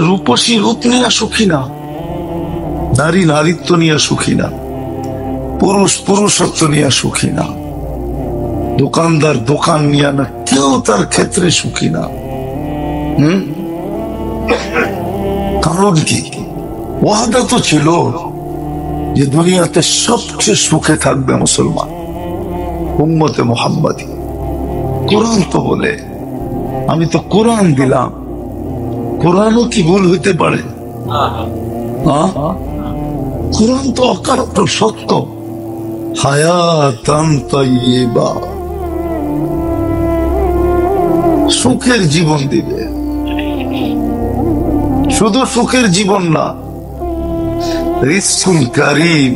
রূপসী রূপ নিয়ে সুখী না, নারী নারীত্ব নিয়ে সুখী না, পুরুষ পুরুষত্ব নিয়ে সুখী না, দোকানদার দোকান নিয়ে না, কেউ তার ক্ষেত্রে সুখী না। কারণ কি? ওয়াদা তো ছিল যে দুনিয়াতে সবচেয়ে সুখে থাকবে মুসলমান, উম্মতে মুহাম্মাদি। কোরআন তো বলে, আমি তো কোরআন দিলাম, কোরআনও কি ভুল হইতে পারে? কোরআন তো অকাট্য সত্য। হায়াতান তাইয়্যিবা, সুখের জীবন দিবে। শুধু সুখের জীবন না, রিজকুল কারীম,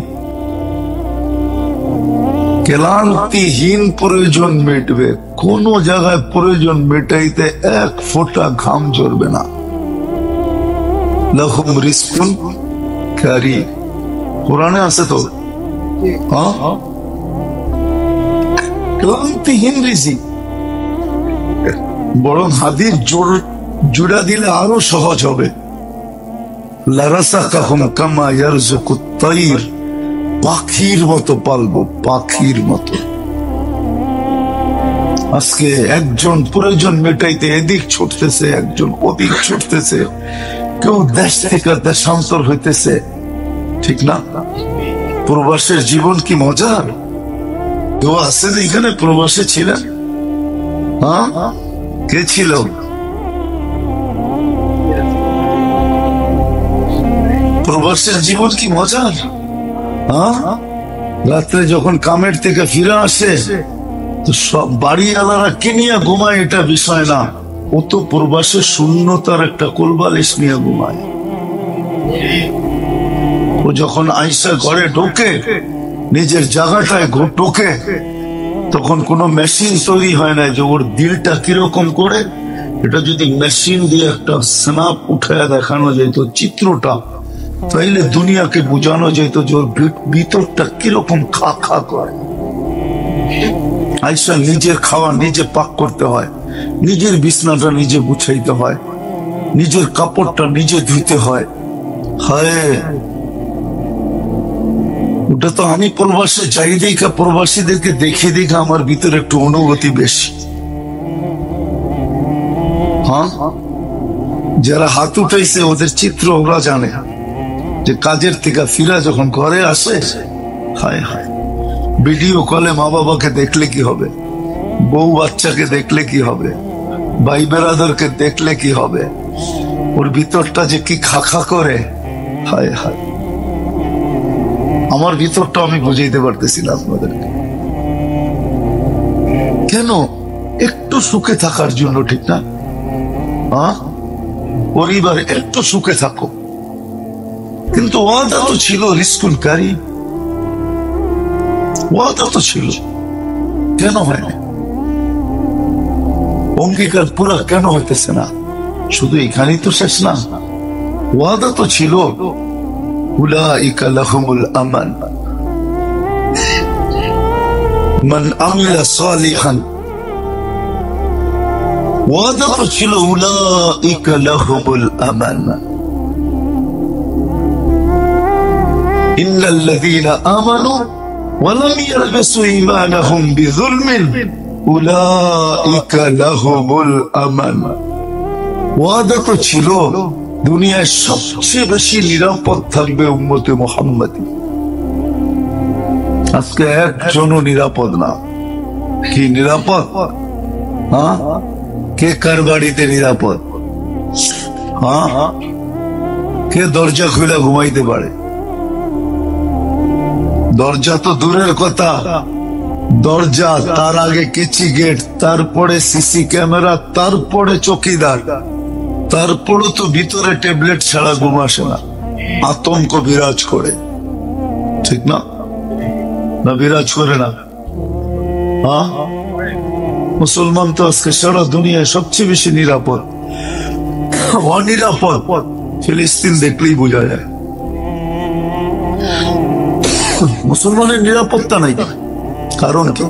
ক্লান্তিহীন প্রয়োজন মিটবে। কোন জায়গায় প্রয়োজন মেটাইতে এক ফোঁটা ঘাম ঝরবে না। লাহুম রিজকুল কারীম, কোরআনে আছে তো। ক্লান্তিহীন রিজিক। বরং হাদিস জোড়া দিলে আরো সহজ হবে। লারাসাকাহুম কামা ইয়ারযুকুত তাইর, পাখির মতো পালবো, পাখির মতো। আজকে একজন প্রয়োজন মেটাইতে এদিক ছুটতেছে, একজন ওদিক ছুটতেছে, কেউ দেশ থেকে দেশান্তর হইতেছে, ঠিক না? প্রবাসের জীবন কি মজার? কেউ আছেন এখানে প্রবাসে ছিলেন? কে ছিল? প্রবাসের জীবন কি মজার? রাত্রে যখন কামের থেকে ফিরে আসে তো সব বাড়িওয়ালারা কে নিয়ে ঘুমায় এটা বিষয় না, ও তো প্রবাসে শূন্যতার একটা কোলবালিশ নিয়ে ঘুমায়। ও যখন আইসা ঘরে ঢোকে, নিজের জায়গাটায় ঢোকে, তখন কোনো মেশিন তৈরি হয় না যে ওর দিলটা কিরকম করে। এটা যদি মেশিন দিয়ে একটা স্ন্যাপ উঠায় দেখানো যেত চিত্রটা, তাইলে দুনিয়াকে বোঝানো যেত যে ওর ভিতরটা কিরকম খা খা করে। আইসা নিজের খাওয়া নিজে পাক করতে হয়, নিজের বিছনাটা নিজে গুছাইতে হয়, নিজের কাপড়টা নিজে ধুইতে হয়। হায়, ওটা তো আমি প্রবাসে যাই দেখা, প্রবাসীদেরকে দেখে দেখে আমার ভিতরে একটু অনুভূতি বেশি। যারা হাত উঠাইছে ওদের চিত্র ওরা জানে যে কাজের থেকে ফিরা যখন ঘরে আসে, হায় হায়, ভিডিও কলে মা বাবাকে দেখলে কি হবে, বউ বাচ্চাকে দেখলে কি হবে, ভাই বেরাদারকে দেখলে কি হবে, ওর ভিতরটা যে কি খাখা করে। হায় হায়, আমার ভিতরটা আমি বুঝাইতে পারতেছি না আপনাদেরকে। কেন? একটু সুখে থাকার জন্য, ঠিক না? পরিবারে একটু সুখে থাকো, কিন্তু ওয়াদা তো ছিল রিজকুল কারীম, ওয়াদা তো ছিল। কেন হয় না? অঙ্গীকার পুরা কেন হইতেছে না? শুধু এখানেই তো শেষ না, ওয়াদা তো ছিল। উলাইকা লাহুমুল আমান মান আমিলা সালিহান, ওয়াদা তো ছিল উলাইকা লাহুমুল আমান ইন্নাল্লাযীনা আমানু ওয়া লাম ইয়ালবিসু ঈমানাহুম বিযুলমিন উলাইকা লাহুমুল আমান। ওয়াদা তো ছিল দুনিয়ায় সবচেয়ে বেশি নিরাপদ থাকবে উম্মতে মুহাম্মাদি। আজকে একজনও নিরাপদ না। কি নিরাপদ? কে কার বাড়িতে নিরাপদ? কে দরজা খুলে ঘুমাইতে পারে? দরজা তো দূরের কথা, দরজা, তার আগে কেচি গেট, তারপরে সিসি ক্যামেরা, তারপরে চৌকিদার, তারপরে তো ভিতরে ট্যাবলেট ছাড়া ঘুম আসে না, আতঙ্ক বিরাজ করে, ঠিক না? না বিরাজ করে না? মুসলমান তো আজকে সারা দুনিয়ায় সবচেয়ে বেশি নিরাপদ। অনিরাপদ ফিলিস্তিন দেখলেই বোঝা যায়। মুসলমানের নিরাপত্তা নাই। কারণ কি?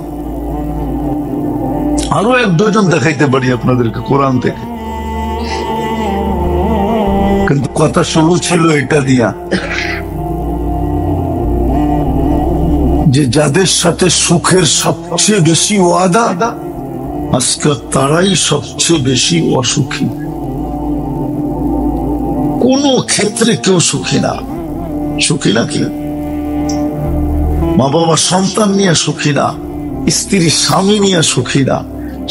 আরো এক ডজন দেখাইতে পারি আপনাদেরকে কোরআন থেকে। কথা শুরু ছিল এটা দিয়া, যে যাদের সাথে সুখের সবচেয়ে বেশি ওয়াদা, আজকে তারাই সবচেয়ে বেশি অসুখী। কোন ক্ষেত্রে কেউ সুখী না। সুখী নাকি? মা বাবা সন্তান নিয়ে সুখী না, স্ত্রী স্বামী নিয়ে সুখী না,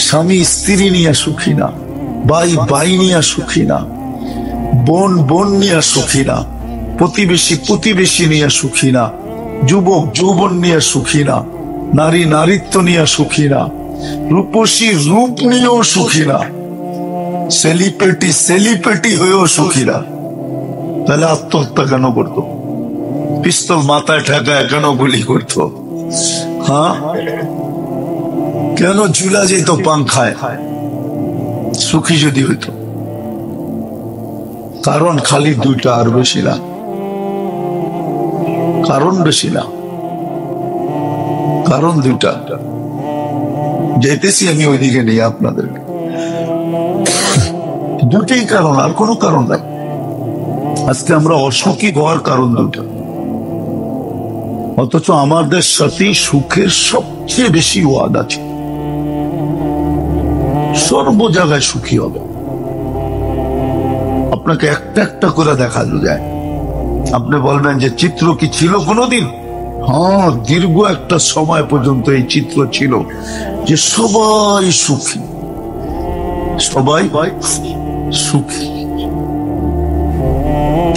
স্বামী স্ত্রী নিয়ে সুখী না, ভাই ভাই নিয়ে সুখী না, বোন বোন নিয়ে সুখী না, প্রতিবেশী প্রতিবেশী নিয়ে সুখী না, যুবক যৌবন নিয়ে সুখী না, নারী নারীত্ব নিয়ে সুখী না, রূপসী রূপ নিয়েও সুখী না, সেলিব্রিটি সেলিব্রিটি হয়েও সুখী না। তাহলে আত্মহত্যা কেন করতো? পিস্তল মাথায় ঠেকায় কেন গুলি করতো? হ্যাঁ, কেন ঝুলা যেত পাংখায়? সুখী যদি হইতো। কারণ খালি দুইটা, আর বেশি না। কারণ বেশি না, কারণ দুইটা। যেতেছি আমি ওইদিকে নিয়ে আপনাদের। দুটাই কারণ, আর কোনো কারণ নাই। আজকে আমরা অসুখী হওয়ার কারণ দুটা, অথচ আমাদের সাথে সুখের সবচেয়ে বেশি ওয়াদা ছিল। সর্ব জায়গায় সুখী হবে। আপনাকে একটা একটা করে দেখা যায়। আপনি বলবেন যে চিত্র কি ছিল কোনোদিন? হ্যাঁ, দীর্ঘ একটা সময় পর্যন্ত এই চিত্র ছিল যে সবাই সুখী, সবাই সুখী।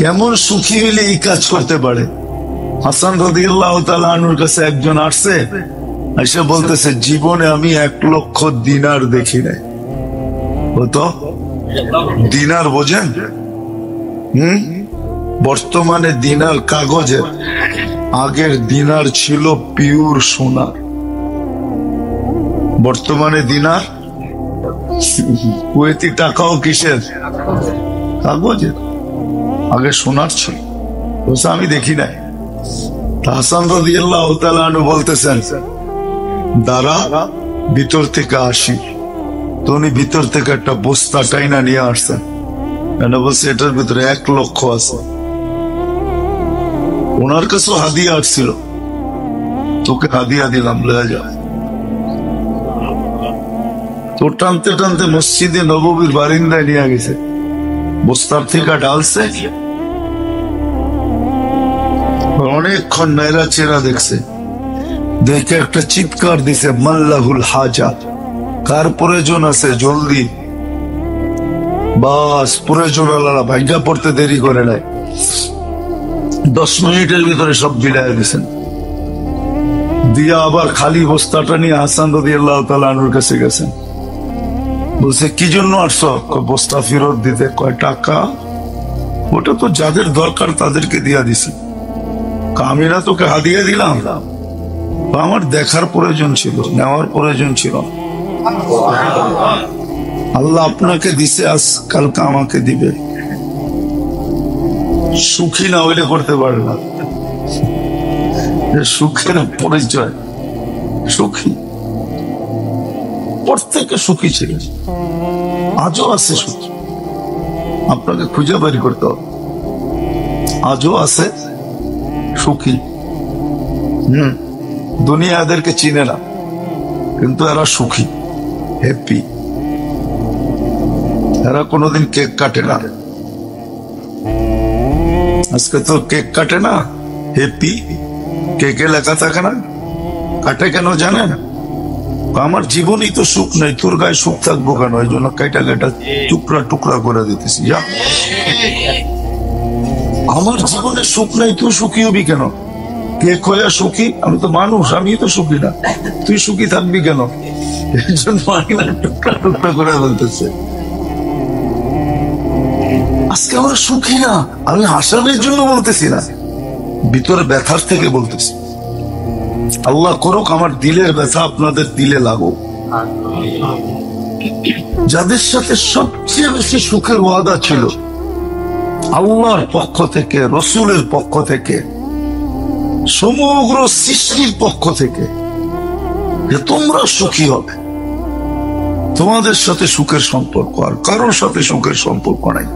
কেমন সুখী হলে এই কাজ করতে পারে? হাসান রাদিয়াল্লাহু তাআলা আনহুর কাছে একজন আসছে, এসে বলতেছে জীবনে আমি 1 লক্ষ দিনার দেখি নাই। তো দিনার বোঝেন? বর্তমানে দিনার কাগজের, আগের দিনার ছিল পিওর সোনার। বর্তমানে দিনার কুয়েতি টাকাও কিসের? কাগজের। আগে সোনার ছিল, আমি দেখি নাই। হাসান রাদিয়াল্লাহু তাআলা আনহু বলতেছেন দাঁড়া, ভিতর থেকে আসি। তো উনি ভিতর থেকে একটা বস্তা টাইনা নিয়ে আসছেন। বলছে এটার ভিতরে 1 লক্ষ আছে। ওনার কাছেও হাদিয়া আসছিল, তোকে হাদিয়া দিলাম, লয়ে যা। তো টানতে টানতে মসজিদে নববীর বারিন্দায় নিয়ে গেছে, বস্তার থেকে ঢালছে। অনেকক্ষণ নাইরা চেরা দেখছে, দেখে একটা চিৎকার দিছে, মাল্লাহুল হাজাত, কার প্রয়োজন আছে জলদি। বাস প্রয়োজন আলাদা, ভাগ্যা পড়তে দেরি করে নাই, 10 মিনিটের ভিতরে সব বিলায় দিয়েছেন। দিয়া আবার খালি বস্তাটা নিয়ে হাসান রাদিয়াল্লাহু তাআলা আনহুর কাছে গেছেন। বলছে কি জন্য আসছো? বস্তা ফেরত দিতে। কয় টাকা? ওটা তো যাদের দরকার তাদেরকে দিয়া দিছি, আমি না তোকে হাদিয়া দিলাম। আমার দেখার প্রয়োজন ছিল, নেওয়ার প্রয়োজন ছিল। আল্লাহ আপনাকে দিছে, আজ কালকে আমাকে দিবে। সুখী না হইলে করতে পারে না। সুখের পরিচয় সুখী। প্রত্যেকে সুখী ছিল, আজও আছে সুখী। আপনাকে খুঁজে বের করতে হবে। আজও আছে সুখী। দুনিয়া এদেরকে চিনে না, কিন্তু এরা সুখী, হ্যাপি। এরা কোনোদিন কেক কাটে না। আজকে তো কেক কাটে না, হ্যাপি। কেকে লেখা থাকে না, কাটে কেন জানেন? আমার জীবনই তো সুখ নেই, তোর গায়ে সুখ থাকবো কেন? এই জন্য কেটা কেটা টুকরা টুকরা করে দিতেছি। যা, আমার জীবনে সুখ নেই, তুই সুখী হবি কেন? কেক হয়ে সুখী? আমি তো মানুষ, আমি তো সুখী না, তুই সুখী থাকবি কেন? এই জন্য টুকরা টুকরা করে বলতেছে। আজকে আমরা সুখী না, আমি হাসানের জন্য বলতেছি না, ভিতরে ব্যথার থেকে বলতেছি। আল্লাহ করুক আমার দিলের ব্যথা আপনাদের দিলে লাগুক। যাদের সাথে সবচেয়ে বেশি সুখের ওয়াদা ছিল আল্লাহর পক্ষ থেকে, রসুলের পক্ষ থেকে, সমগ্র সৃষ্টির পক্ষ থেকে, যে তোমরা সুখী হবে, তোমাদের সাথে সুখের সম্পর্ক, আর কারোর সাথে সুখের সম্পর্ক নাই।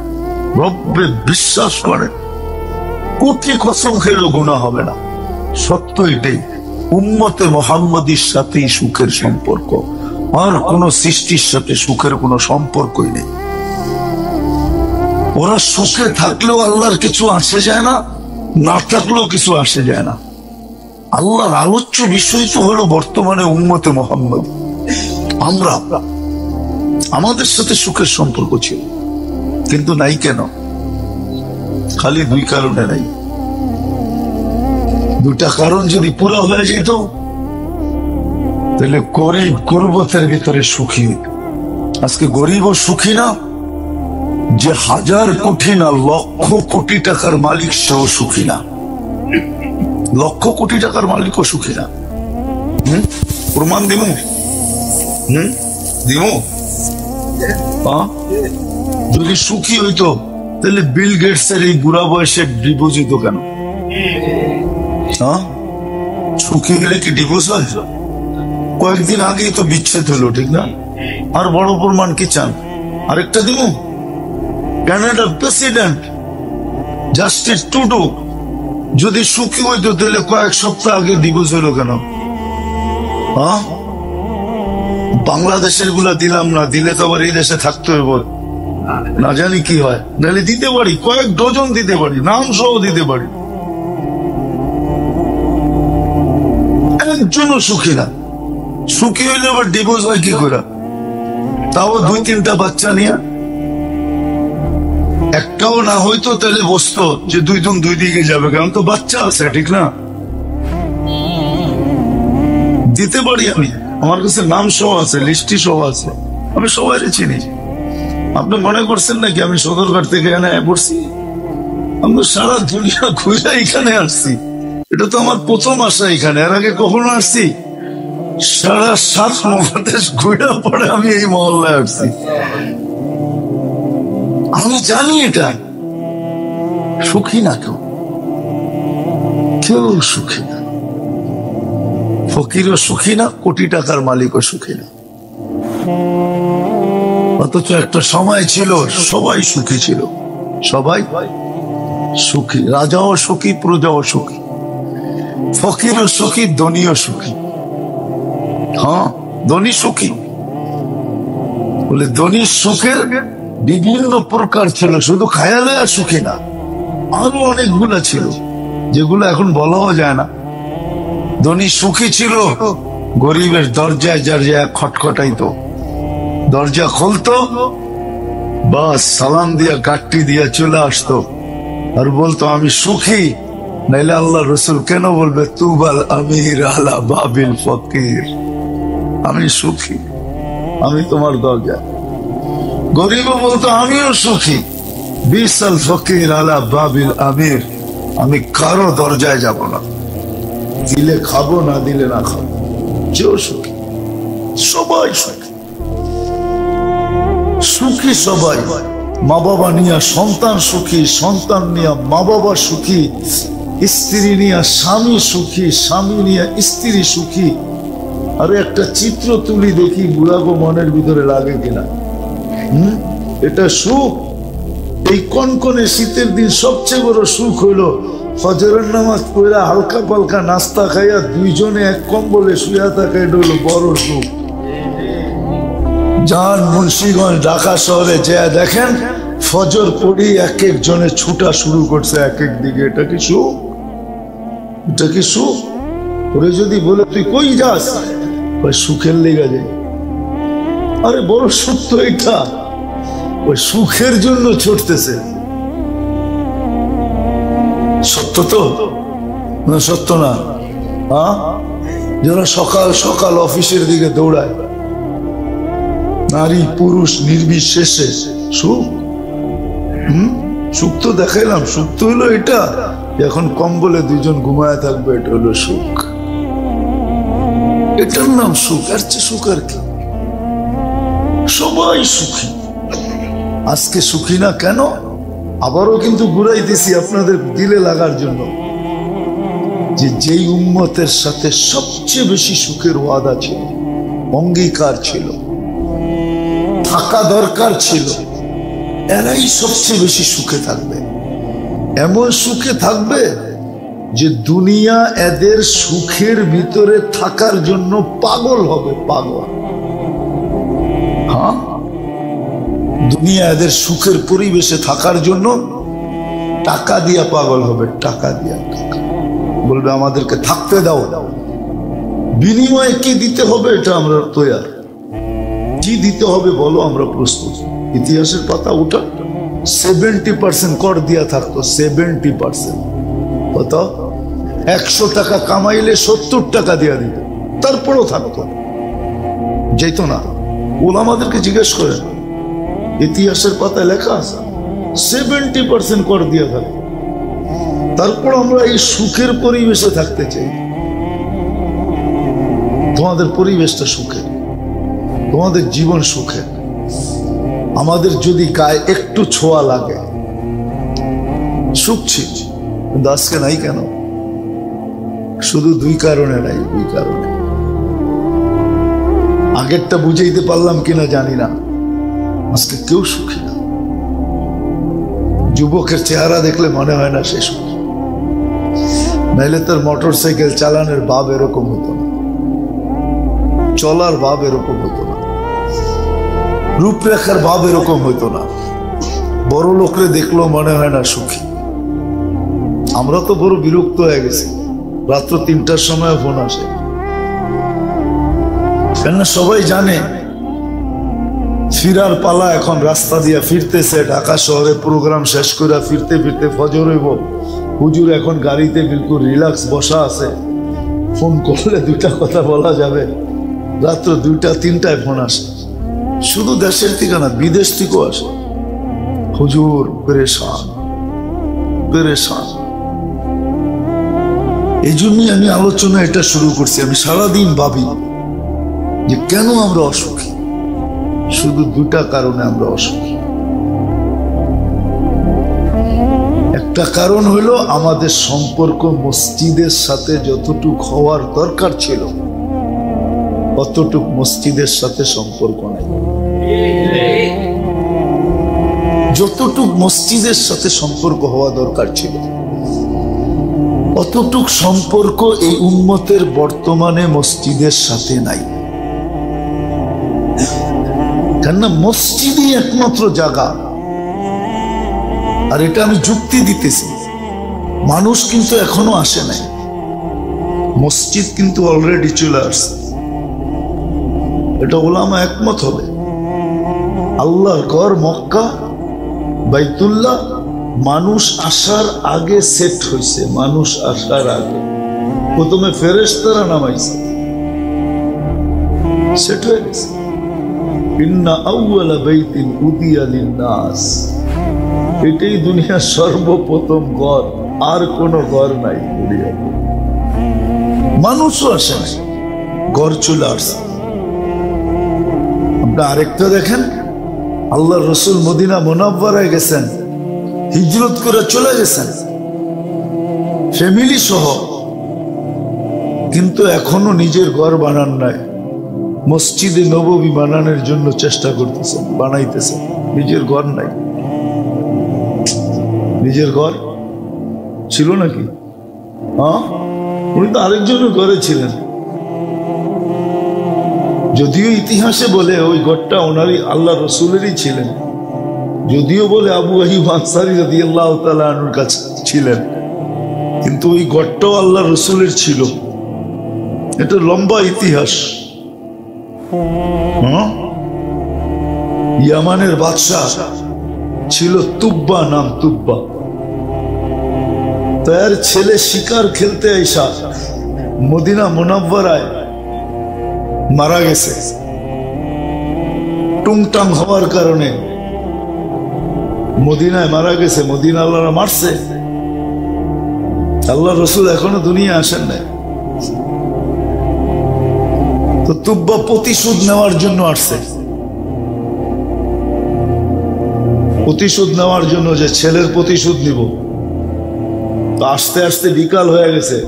রব্বে বিশ্বাস করে কোটি কসম খেলেও গুনাহ হবে না। সত্য এটাই, উম্মতে মুহাম্মাদীর সাথেই সুখের সম্পর্ক, আর কোন সৃষ্টির সাথে সুখের কোনো সম্পর্কই নেই। ওরা সুখে থাকলেও আল্লাহর কিছু আসে যায় না, না থাকলেও কিছু আসে যায় না। আল্লাহর আলোচ্য বিষয় তো হলো বর্তমানে উম্মতে মুহাম্মাদী। আমরা আমাদের সাথে সুখের সম্পর্ক ছিল, কিন্তু নাই কেন? খালি দুই কারণে নাই। দুটা কারণ যদি পুরো হয়ে যেত তাহলে গরিব গুরবতের ভিতরে সুখী হইত। আজকে গরিব ও সুখী না, যে হাজার কোটি না লক্ষ কোটি টাকার মালিক সেও সুখী না। লক্ষ কোটি টাকার মালিকও সুখী না। প্রমাণ দিমু দিমু যদি সুখী হইতো তাহলে বিল গেটস এর এই বুড়া বয়সে ডিভোর্স হইতো কেন? সুখী হলে কি ডিভোর্স হয়? কয়েকদিন আগেই তো বিচ্ছেদ হলো, ঠিক না? আর বড় প্রমাণ কি চান? আরেকটা দিব, কানাডার প্রেসিডেন্ট জাস্টিস ট্রুডো যদি সুখী হইতো তাহলে কয়েক সপ্তাহ আগে ডিভোর্স হলো কেন? বাংলাদেশের গুলা দিলাম না, দিলে তো আবার এই দেশে থাকতে হইব, না জানি কি হয়। নাহলে দিতে পারি, কয়েক ডজন দিতে পারি, নাম সহ দিতে পারি। একজনও সুখী না। সুখী হইলে আবার ডিভোর্স হয় কি করে? তাও 2-3টা বাচ্চা নিয়ে। একটাও না হইতো তাহলে বসতো যে 2 জন 2 দিকে যাবে, কারণ তো বাচ্চা আছে, ঠিক না? দিতে পারি আমি, আমার কাছে নাম সহ আছে, লিস্টি সহ আছে, আমি সবাই চিনি। আপনি মনে করছেন নাকি আমি সদরঘাট থেকে এখানে পড়ছি? আমি সারা দুনিয়া ঘুরে এখানে আসছি। এটা তো আমার প্রথম আসা এখানে, এর আগে কখনো আসছি? সারা 7 মহাদেশ ঘুরে পড়ে আমি এই মহল্লায় আসছি। আমি জানি এটা সুখী না, কেউ সুখী না। ফকিরও সুখী না, কোটি টাকার মালিকও সুখী না। অথচ একটা সময় ছিল সবাই সুখী ছিল, সবাই সুখী, রাজাও সুখী, প্রজাও সুখী, ফকিরও সুখী, ধনীও সুখী। ধনী সুখী বলে ধনীর সুখের বিভিন্ন প্রকার ছিল, শুধু খায়ালে আর সুখী না, আরো অনেকগুলো ছিল যেগুলো এখন বলাও যায় না। ধনী সুখী ছিল, গরিবের দরজায় দরজায় খটখটাইতো, দরজা খুলতো, বাস সালাম দিয়া গাট্টি দিয়া চলে আসতো আর বলতো আমি সুখী। নাইলে আল্লাহ রসুল কেন বলবে তুবাল আমির আলা বাবিল ফকির, আমি সুখী, আমি তোমার দরজা। গরিবও বলতো আমিও সুখী, বিসাল ফকির আলা বাবিল আমির, আমি কারো দরজায় যাব না, দিলে খাবো, না দিলে না খাবো, যেও সুখী। সবাই সুখী, সুখী সবাই। মা বাবা নিয়ে সন্তান সুখী, সন্তান নিয়ে মা বাবা সুখী, স্ত্রী নিয়ে স্বামী সুখী, স্বামী নিয়ে স্ত্রী সুখী। আরে একটা চিত্র তুলি দেখি, বুড়াগো মনের ভিতরে লাগে কিনা? এটা সুখ। এই কনকনে শীতের দিন সবচেয়ে বড় সুখ হইলো ফজরের নামাজ পড়া হালকা পালকা নাস্তা খাইয়া 2 জনে এক কম্বলে শুয়া থাকা, এটা হলো বড় সুখ। যান মুন্সিগঞ্জ, ঢাকা শহরে যা দেখেন ফজর পড়ি এক এক জনে ছুটা শুরু করছে এক এক দিকে। এটা কি সুখ? এটা কি সুখ? ওরে যদি বলে তুই কই যাস, ওই সুখের লেগে যায়। আরে বড় সুখ তো এটা, ওই সুখের জন্য ছুটতেছে। সত্য তো না? সত্য না? যারা সকাল সকাল অফিসের দিকে দৌড়ায়, নারী পুরুষ নির্বিশেষে, সুখ। সুখ তো দেখাইলাম, সুখ তো হলো এটা এখন কম্বলে 2 জন ঘুমায় থাকবে, এটা হলো সুখ। এটার নাম সুখ। আর চেয়ে সুখ আর কি? সবাই সুখী। আজকে সুখী না কেন? আবারও কিন্তু ঘুরাইতেছি আপনাদের দিলে লাগার জন্য, যে যেই উম্মতের সাথে সবচেয়ে বেশি সুখের ওয়াদা ছিল, অঙ্গীকার ছিল, থাকা দরকার ছিল, এরাই সবচেয়ে বেশি সুখে থাকবে। এমন সুখে থাকবে যে দুনিয়া এদের সুখের ভিতরে থাকার জন্য পাগল হবে, পাগল। হ্যাঁ, দুনিয়া এদের সুখের পরিবেশে থাকার জন্য টাকা দিয়া পাগল হবে, টাকা দিয়া। বলবে আমাদেরকে থাকতে দাও, বিনিময়ে কি দিতে হবে এটা আমরা তৈয়ার। কি দিতে হবে বলো, আমরা প্রস্তুত। ইতিহাসের পাতা উঠা 70% কর দিয়া থাকতো, 70%। কত? 100 টাকা কামাইলে 70 টাকা দিয়া দিত, তারপরও থাকতো, যেত না। ওলামাদেরকে জিজ্ঞেস করে, ইতিহাসের পাতায় লেখা আছে 70% কর দিয়া থাকতো। তারপর আমরা এই সুখের পরিবেশে থাকতে চাই। তোমাদের পরিবেশটা সুখের, তোমাদের জীবন সুখের। আমাদের যদি গায়ে একটু ছোঁয়া লাগে সুখ ছিল, কিন্তু আজকে নাই। কেন? শুধু দুই কারণে নাই, দুই কারণে। আগেরটা বুঝাইতে পারলাম কিনা জানি না, আজকে কেউ সুখী না। যুবকের চেহারা দেখলে মনে হয় না সে সুখী, নাইলে তার মোটরসাইকেল চালানোর ভাব এরকম হতো না, চলার ভাব এরকম হতো না, রূপরেখার ভাব এরকম হইতো না। বড় লোকরে দেখলেও মনে হয় না সুখী। আমরা তো বড় বিরক্ত হয়ে গেছি, রাত্র 3টার সময় ফোন আসে। কেননা সবাই জানে ফিরার পালা, এখন রাস্তা দিয়া ফিরতেছে ঢাকা শহরে, প্রোগ্রাম শেষ করে ফিরতে ফিরতে ফজর হইব। হুজুর এখন গাড়িতে বিলকুল রিল্যাক্স বসা আছে, ফোন করলে 2টা কথা বলা যাবে। রাত্র 2টা 3টায় ফোন আসে, শুধু দেশের থেকে না, বিদেশ থেকেও আসে। হুজুর পেরেশান, পেরেশান। এই জন্যই আমি আলোচনা এটা শুরু করছি। আমি সারাদিন ভাবি যে কেন আমরা অসুখী। শুধু 2টা কারণে আমরা অসুখী। একটা কারণ হলো আমাদের সম্পর্ক মসজিদের সাথে যতটুক হওয়ার দরকার ছিল অতটুক মসজিদের সাথে সম্পর্ক নাই। যতটুক মসজিদের সাথে সম্পর্ক হওয়া দরকার ছিল অতটুক সম্পর্ক এই উম্মতের বর্তমানে মসজিদের সাথে নাই। কেননা মসজিদই একমাত্র জায়গা। আর এটা আমি যুক্তি দিতেছি, মানুষ কিন্তু এখনো আসে নাই, মসজিদ কিন্তু অলরেডি চলে আসছে। এটা ওলামা একমত হবে। আল্লাহর ঘর মক্কা বাইতুল্লাহ মানুষ আসার আগে সেট হয়েছে। মানুষ আসার আগে প্রথমে ফেরেশতারা নামাইছে, সেট হয়ে গেছে। ইন্না আউয়ালা বাইতিন উদিয়া লিন-নাস, এটাই দুনিয়ার সর্বপ্রথম ঘর, আর কোন ঘর নাই। মানুষও আসে নাই, ঘর চলে আসছে। আপনার আরেকটা দেখেন, আল্লাহ রসুল মদিনা মুনাওয়ারায় গেছেন, হিজরত করে চলে গেছেন ফ্যামিলি সহ, কিন্তু এখনো নিজের ঘর বানান নাই। মসজিদে নববী বানানোর জন্য চেষ্টা করতেছেন, বানাইতেছেন, নিজের ঘর নাই। নিজের ঘর ছিল নাকি? হ্যাঁ, উনি তো আরেকজনের ঘরে ছিলেন। যদিও ইতিহাসে বলে ওই ঘরটা ওনারই, আল্লাহ রসুলেরই ছিলেন। যদিও বলে আবু আইয়ুব আনসারী রাদিয়াল্লাহু তাআলা আনহুর কাছে ছিলেন, কিন্তু ওই ঘরটাও আল্লাহ রসুলের ছিল। এটা লম্বা ইতিহাস। ইয়ামানের বাদশাহ ছিল তুব্বা, নাম তুব্বা। তার ছেলে শিকার খেলতে আইসা মদিনা মুনাওয়ারায় মারা গেছে। টুংটাং হওয়ার কারণে মদিনায় মারা গেছে। মদিনা আল্লাহরা মারছে। আল্লাহ রসুল এখনো দুনিয়া আসেন নাই। তো তুব্বা প্রতিশোধ নেওয়ার জন্য আসছে, প্রতিশোধ নেওয়ার জন্য, যে ছেলের প্রতিশোধ নিব। তো আস্তে আস্তে বিকাল হয়ে গেছে,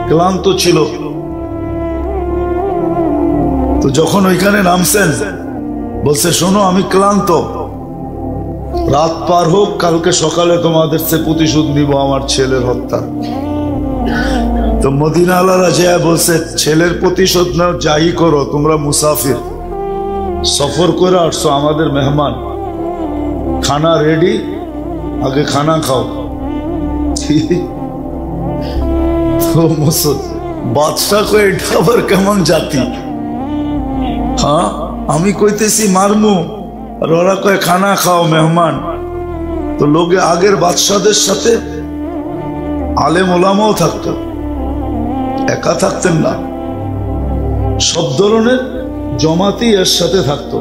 ক্লান্ত ছিল। তো যখন ওইখানে নামছেন, বলছে শোনো আমি ক্লান্ত, রাত পার হোক, কালকে সকালে তোমাদের সে প্রতিশোধ নিব আমার ছেলের হত্যা। তো মদিনা আলারা যে বলছে ছেলের প্রতিশোধ নাও, যাই করো, তোমরা মুসাফির, সফর করে আসছো, আমাদের মেহমান, খানা রেডি, আগে খানা খাও। তো বাদশাহ কয়ে এটা আবার কেমন জাতি? হ্যাঁ, আমি কইতেছি মারমু, আর ওরা কয়ে খানা খাও মেহমান। তো লোকে আগের বাদশাদের সাথে আলেম ওলামাও থাকতো, একা থাকতেন না, সব ধরনের জমাতি এর সাথে থাকতো।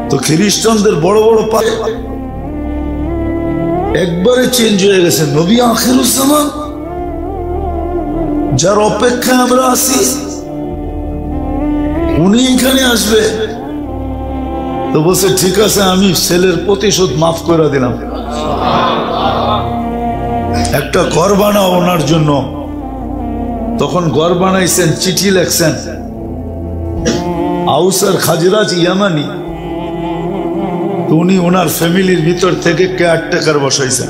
তো খ্রিস্টানদের বড় বড় পায়ে একবারে চেঞ্জ হয়ে গেছে। নবী আখিরুজ্জামান, যার অপেক্ষায় আমরা আছি, উনি এখানে আসবে। তো বলছে ঠিক আছে, আমি ছেলের প্রতিশোধ মাফ করে দিলাম, একটা ঘর বানাও ওনার জন্য। তখন ঘর বানাইছেন, চিঠি লেখছেন, আউস আর খাজরাজ ইয়ামানি। তো উনি ওনার ফ্যামিলির ভিতর থেকে কেয়ারটেকার বসাইছেন,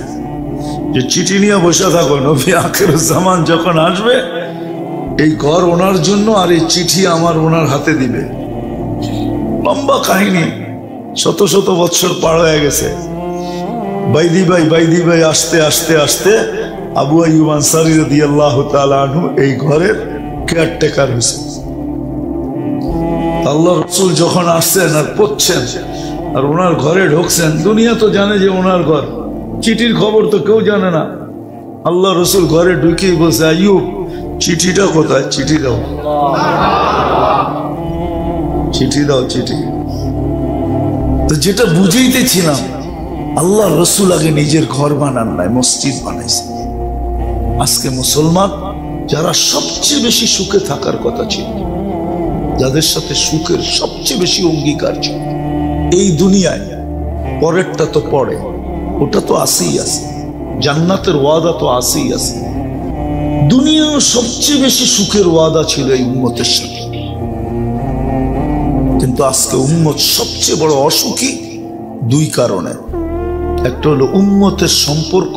যে চিঠি নিয়ে বসে থাকো, নবী আখিরুজ্জামান যখন আসবে এই ঘর ওনার জন্য, আর এই চিঠি আমার ওনার হাতে দিবে। লম্বা কাহিনী, শত শত বৎসর পার হয়ে গেছে। বাইদি ভাই আসতে আসতে আসতে আবু আইয়ুব আনসারী রাদিয়াল্লাহু তাআলা আনহু এই ঘরের কেয়ারটেকার হয়েছে। আল্লাহ রাসূল যখন আসছেন আর পড়ছেন আর ওনার ঘরে ঢুকছেন, দুনিয়া তো জানে যে ওনার ঘর, চিঠির খবর তো কেউ জানে না। আল্লাহ রাসূল ঘরে ঢুকেই বলছে, আইয়ুব চিঠিটা কোথায়? চিঠি দাও, চিঠি দাও, চিঠি। তো যেটা বুঝাইতেছিলাম, আল্লাহ রসুল আগে নিজের ঘর বানান নাই, মসজিদ বানাইছে। আজকে মুসলমান যারা সবচেয়ে বেশি সুখে থাকার কথা ছিল, যাদের সাথে সুখের সবচেয়ে বেশি অঙ্গীকার ছিল এই দুনিয়ায়, পরেরটা তো পরে, ওটা তো আসেই আছে, জান্নাতের ওয়াদা তো আসেই আছে। দুনিয়ার সবচেয়ে বেশি সুখের ওয়াদা ছিল এই উম্মতের সাথে। কিন্তু আজকে উম্মত সবচেয়ে বড় অসুখী দুই কারণে। একটা হলো উম্মতের সম্পর্ক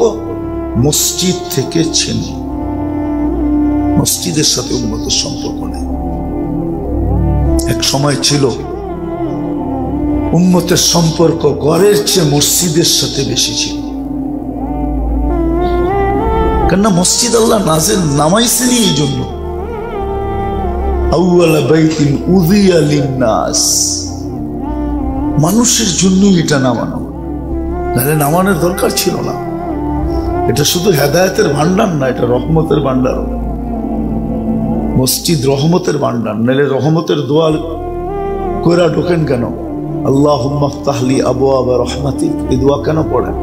মসজিদ থেকে ছিন্ন, মসজিদের সাথে উম্মতের সম্পর্ক নেই। এক সময় ছিল উম্মতের সম্পর্ক ঘরের চেয়ে মসজিদের সাথে বেশি ছিল। কেননা মসজিদ আল্লাহ নামাইছেনি এই জন্য, মানুষের জন্য এটা নামানো, নাহলে নামানোর দরকার ছিল না। এটা শুধু হেদায়েতের ভান্ডার না, এটা রহমতের ভান্ডার। মসজিদ রহমতের ভান্ডার, নাহলে রহমতের দোয়া কইরা ঢোকেন কেন? আল্লাহুম্মা ফতাহলি আবওয়াবা রাহমাতিক, এই দোয়া কেন পড়েন?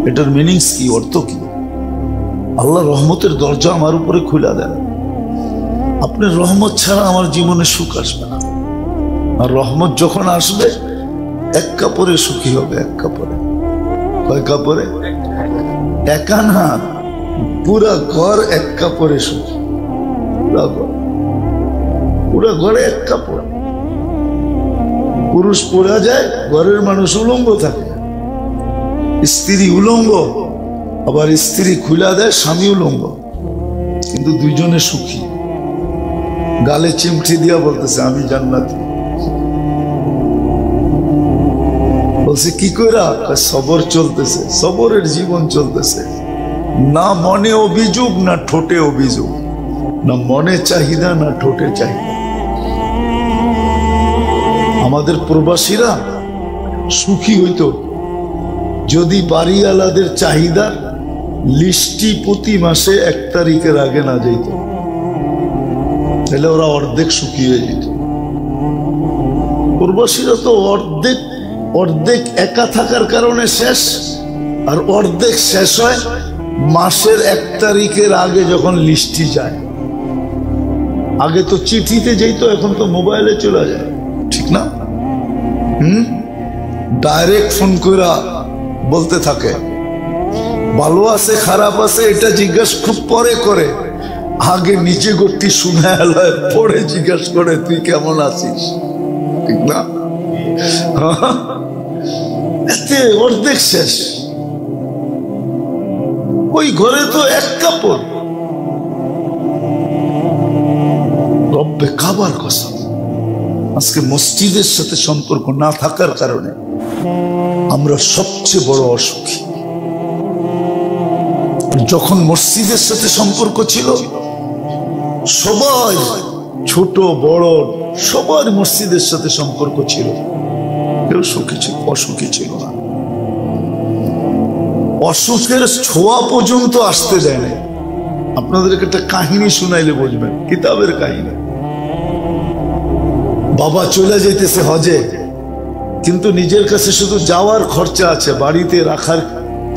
এটার মিনিংস কি, অর্থ কি? আল্লাহ রহমতের দরজা আমার উপরে খুলে দেন। আপনার রহমত ছাড়া আমার জীবনে সুখ আসবে না। আর রহমত যখন আসবে এক কাপড়ে সুখী হবে, এক কাপড়ে। কয় কাপড়ে? একা না, পুরা ঘর এক কাপড়ে সুখী। পুরা ঘরে এক কাপড়, পুরুষ পরা যায়, ঘরের মানুষ উলঙ্গ থাকে, স্ত্রী উলঙ্গ, আবার স্ত্রী খুলা দেয়, স্বামী উলঙ্গ, কিন্তু দুইজনে সুখী। গালে চিমটি দিয়া বলতেছে আমি জান্নাতি। বলছে কি কইরা? সবর চলতেছে, সবরের জীবন চলতেছে। না মনে অভিযোগ, না ঠোঁটে অভিযোগ, না মনে চাহিদা, না ঠোঁটে চাহিদা। আমাদের প্রবাসীরা সুখী হইতো যদি বাড়িওয়ালাদের চাহিদা লিস্টি প্রতি মাসে 1 তারিখের আগে না যেত, তাহলে ওরা অর্ধেক সুখী হয়ে যেত। প্রবাসীরা তো অর্ধেক একা থাকার কারণে শেষ, আর অর্ধেক শেষ হয় মাসের 1 তারিখের আগে যখন লিস্টি যায়। আগে তো চিঠিতে যেত, এখন তো মোবাইলে চলে যায়, ঠিক না? ডাইরেক্ট ফোন করে বলতে থাকে, ভালো আছে খারাপ আছে এটা জিজ্ঞাসা খুব পরে করে, আগে নিচে গতি শুনায় পরে জিজ্ঞাসা করে তুই কেমন আছিস, ঠিক না? এতে অর্ধেক শেষ। ওই ঘরে তো এক কাপড়। রব্বে কাবার কসম, আজকে মসজিদের সাথে সম্পর্ক না থাকার কারণে আমরা সবচেয়ে বড় অসুখী। যখন মসজিদের সাথে সম্পর্ক ছিল, সবাই ছোট বড় সবার মসজিদের সাথে সম্পর্ক ছিল, কেউ সুখী ছিল, অসুখী ছিল না। অসুখের ছোঁয়া পর্যন্ত আসতে দেয় না। আপনাদেরকে একটা কাহিনী শুনাইলে বুঝবেন, কিতাবের কাহিনী। বাবা চলে যেতেছে হজে, কিন্তু নিজের কাছে শুধু যাওয়ার খরচা আছে, বাড়িতে রাখার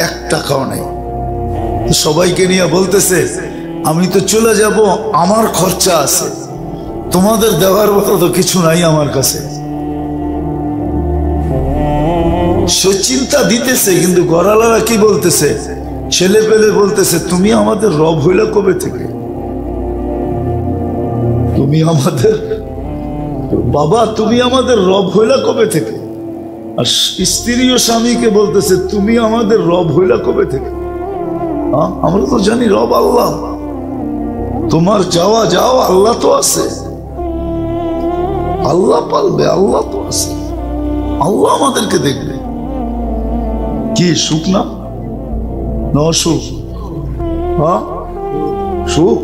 1 টাকাও নাই। সবাইকে নিয়ে বলতেছে, আমি তো চলে যাব, আমার খরচা আছে, তোমাদের দেওয়ার মতো তো কিছু নাই আমার কাছে। সে চিন্তা দিতেছে, কিন্তু গড়ালারা কি বলতেছে, ছেলে পেলে বলতেছে, তুমি আমাদের রব হইলে কবে থেকে? তুমি আমাদের বাবা, তুমি আমাদের রব হইলা কবে থেকে? আর স্ত্রী ও স্বামীকে বলতেছে, তুমি আমাদের রব হইলা কবে থেকে? আমরা তো জানি রব আল্লাহ, তোমার যাওয়া যাও, আল্লাহ তো আছে, আল্লাহ পালবে, আল্লাহ তো আছে, আল্লাহ আমাদেরকে দেখবে। কি সুখ না? অসুখ? সুখ?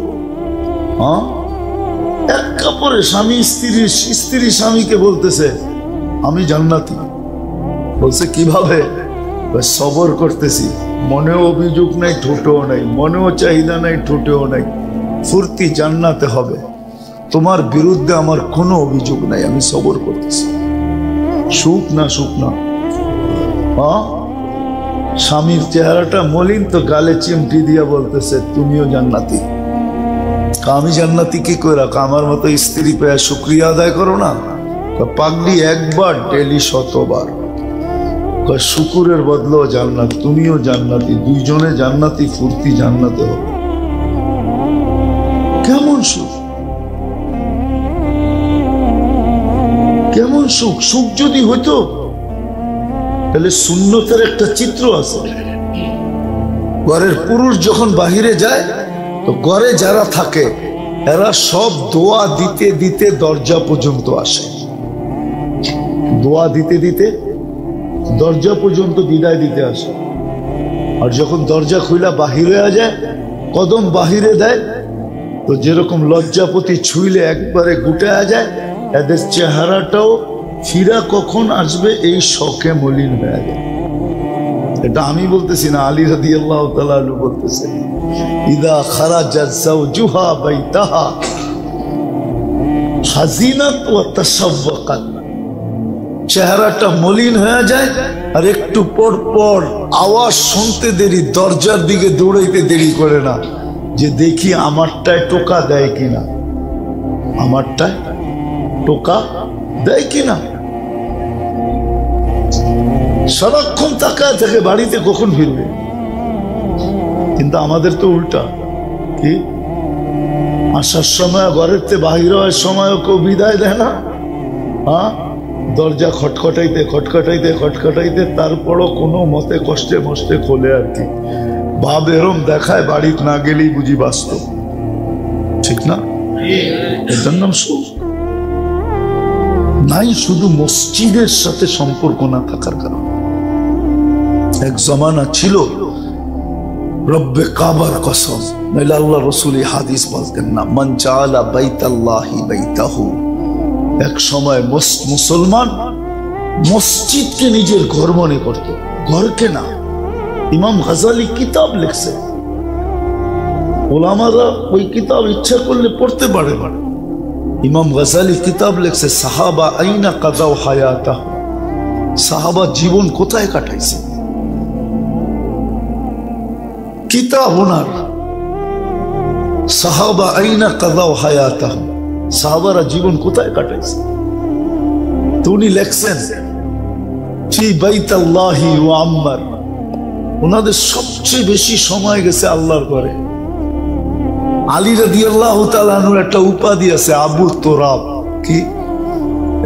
এক কাপড়ে স্বামী স্ত্রী স্বামীকে বলতেছে, আমি জান্নাতি। বলছে কিভাবে? সবর করতেছি, মনেও অভিযোগ নাই, ঠোঁটেও নাই, মনেও চাহিদা নাই, ঠোঁটেও নাই, ফুর্তি জান্নাতে হবে, তোমার বিরুদ্ধে আমার কোনো অভিযোগ নাই, আমি সবর করতেছি। সুখ না? সুখ না? স্বামীর চেহারাটা মলিন, তো গালে চিমটি দিয়া বলতেছে, তুমিও জান্নাতি। আমি জান্নাতি কি করে রাখো? আমার মতো স্ত্রী পেয়ে শুকরিয়া আদায় করো না? পাগলি একবার, ডেলি 100 বার। শুকুরের বদলো জান্নাত, তুমিও জান্নাতি, দুইজনে জান্নাতি, ফুর্তি জান্নাতে হবে। কেমন সুখ, কেমন সুখ! সুখ যদি হইতো তাহলে সুন্নতের একটা চিত্র আছে। ঘরের পুরুষ যখন বাহিরে যায়, তো ঘরে যারা থাকে এরা সব দোয়া দিতে দিতে দরজা পর্যন্ত আসে, দোয়া দিতে দিতে দরজা পর্যন্ত বিদায় দিতে আসে। আর যখন দরজা খুলা বাহিরে যায়, কদম বাহিরে দেয়, তো যেরকম লজ্জাপতি ছুইলে একবারে গুটায়া যায়, এদের চেহারাটাও ফিরা কখন আসবে এই শখে মলিন হয়ে যায়। এটা আমি বলতেছি না, আলী রাদিয়াল্লাহু তাআলা আনহু বলতেছে, ইদা খারাজা যাওজুহা বাইতাহা হাজিনাত ওয়া তাসাওয়াকাত। চেহারাটা মলিন হয়ে যায়, আর একটু পর পর আওয়াজ শুনতে দেরি, দরজার দিকে দৌড়াইতে দেরি করে না, যে দেখি আমারটায় টোকা দেয় কিনা, আমারটায় টোকা দেয় কিনা। সারাক্ষণ তাকায় থাকে বাড়িতে কখন ফিরবে। কিন্তু আমাদের তো উল্টা, কি আসার সময় ঘরের থেকে বাহির হওয়ার সময় কেউ বিদায় দেয় না। দরজা খটখটাইতে খটখটাইতে খটখটাইতে তারপরও কোনো মতে কষ্টে মষ্টে খোলে আর কি। ভাব এরম দেখায় বাড়িতে না গেলেই বুঝি বাস্তব, ঠিক না? এটার নাম সুখ নাই, শুধু মসজিদের সাথে সম্পর্ক না থাকার কারণে। এক জমানা ছিল, রব্বে কাবার কসম, নইলে আল্লাহ রাসূল হাদিস বলতেন না, মান জাআলা বাইতাল্লাহি বাইতাহু। এক সময় মুসলমান মসজিদকে নিজের ঘর মনে করত, ঘরকে না। ইমাম গাজালি কিতাব লিখছে, ওলামারা ওই কিতাব ইচ্ছা করলে পড়তে পারে। ইমাম গাজালি কিতাব লিখছে, সাহাবা আইনা কাদাও হায়াতাহ, সাহাবা জীবন কোথায় কাটাইছে। কিতাব ওনার, সাহাবা আইনা কাদাও হায়াতাহ, সাহাবারা জীবন কোথায় কাটাইছে। তো উনি লেখছেন, ফি বাইতাল্লাহি ওয়া আম্মার, ওনাদের সবচেয়ে বেশি সময় গেছে আল্লাহর ঘরে। আলী রাদিয়াল্লাহু তাআলা আনহুর একটা উপাধি আছে, আবু তুরাব। কি